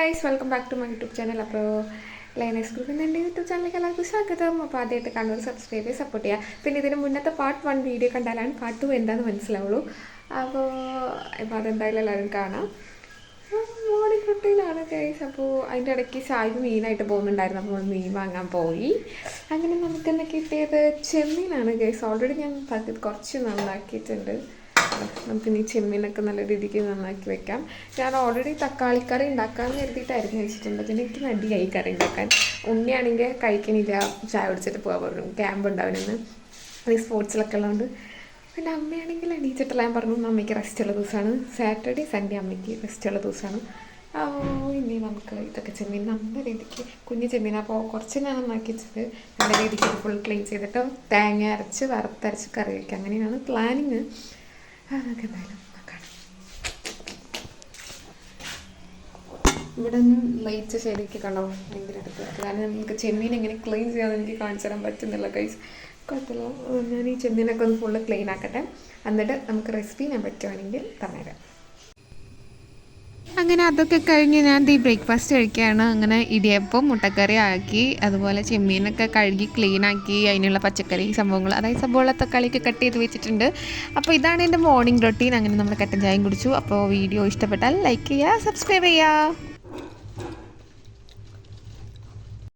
Guys welcome back to my YouTube channel. അപ്പോൾ liners ഗ്രൂപ്പിൻ്റെ എൻ്റെ യൂട്യൂബ് ചാനലിലേക്ക് എല്ലാവർക്കും സ്വാഗതം. അപ്പോൾ ആദ്യമായിട്ട് കാണുന്നവർ സബ്സ്ക്രൈബ് ചെയ്ത് സപ്പോർട്ട് ചെയ്യുക. പിന്നെ ഇതിന് മുന്നത്തെ പാർട്ട് 1 വീഡിയോ കണ്ടാലാണ് പാർട്ട് 2 എന്താണെന്ന് മനസ്സിലാവുള്ളൂ. അപ്പോൾ അതെന്തായാലും എല്ലാവരും കാണാം. മോർണിംഗ് റൊട്ടീനാണ് ഗൈസ്. അപ്പോൾ അതിൻ്റെ ഇടയ്ക്ക് സായിബ് മീനായിട്ട് പോകുന്നുണ്ടായിരുന്നു. അപ്പോൾ നമ്മൾ മീൻ വാങ്ങാൻ പോയി. അങ്ങനെ നമുക്കെന്ന് കിട്ടിയത് ചെമ്മീനാണ് ഗൈസ്. ഓൾറെഡി ഞാൻ കുറച്ച് നന്നാക്കിയിട്ടുണ്ട്. നമുക്കിനി ചെമ്മീനൊക്കെ നല്ല രീതിക്ക് നന്നാക്കി വെക്കാം. ഞാൻ ഓൾറെഡി തക്കാളിക്കറി ഉണ്ടാക്കാമെന്ന് കരുതിയിട്ടായിരുന്നു വെച്ചിട്ടുണ്ട്. പിന്നെ എനിക്ക് മടിയായി കറി ഉണ്ടാക്കാൻ. ഉണ്ണിയാണെങ്കിൽ കഴിക്കണില്ല, ചായ കുടിച്ചിട്ട് പോകാൻ പറഞ്ഞു. ക്യാമ്പ് ഉണ്ടാവുമെന്ന് ഈ സ്പോർട്സിലൊക്കെ ഉള്ളതുകൊണ്ട്. പിന്നെ അമ്മയാണെങ്കിൽ എണീച്ചിട്ടില്ല. ഞാൻ പറഞ്ഞു അമ്മയ്ക്ക് റെസ്റ്റുള്ള ദിവസമാണ്. സാറ്റർഡേ സൺഡേ അമ്മയ്ക്ക് റെസ്റ്റുള്ള ദിവസമാണ്. ഇനി നമുക്ക് ഇതൊക്കെ ചെമ്മീൻ നല്ല രീതിക്ക് കുഞ്ഞ് ചെമ്മീൻ. അപ്പോൾ കുറച്ച് ഞാൻ നന്നാക്കി വെച്ചിട്ട് നല്ല രീതിക്ക് ഫുൾ ക്ലീൻ ചെയ്തിട്ട് തേങ്ങ അരച്ച് വറുത്തരച്ച് കറി വയ്ക്കുക. അങ്ങനെയാണ് പ്ലാനിങ്. അതൊക്കെ എന്തായാലും നോക്കാം. ഇവിടെ നിന്ന് ലൈറ്റ് ശരിക്ക് കണ്ടോ ഭയങ്കര എടുത്ത്. കാരണം നമുക്ക് ചെമ്മീൻ എങ്ങനെ ക്ലീൻ ചെയ്യാമെന്ന് എനിക്ക് കാണിച്ചു തരാൻ പറ്റുന്നില്ല ഗൈസ്. കുഴപ്പമില്ല, ഞാൻ ഈ ചെമ്മീനൊക്കെ ഒന്ന് ഫുള്ള് ക്ലീൻ ആക്കട്ടെ. എന്നിട്ട് നമുക്ക് റെസിപ്പി ഞാൻ പറ്റുവാണെങ്കിൽ പറഞ്ഞുതരാം. അങ്ങനെ അതൊക്കെ കഴിഞ്ഞ് ഞാൻ ബ്രേക്ക്ഫാസ്റ്റ് കഴിക്കുകയാണ്. അങ്ങനെ ഇടിയപ്പം മുട്ടക്കറി ആക്കി, അതുപോലെ ചെമ്മീനൊക്കെ കഴുകി ക്ലീനാക്കി, അതിനുള്ള പച്ചക്കറി സംഭവങ്ങൾ, അതായത് സബോള തക്കാളിയൊക്കെ കട്ട് ചെയ്ത് വെച്ചിട്ടുണ്ട്. അപ്പോൾ ഇതാണ് എൻ്റെ മോർണിംഗ് റൊട്ടീൻ. അങ്ങനെ നമ്മൾ കട്ടൻ ചായയും കുടിച്ചു. അപ്പോൾ വീഡിയോ ഇഷ്ടപ്പെട്ടാൽ ലൈക്ക് ചെയ്യുക, സബ്സ്ക്രൈബ് ചെയ്യുക.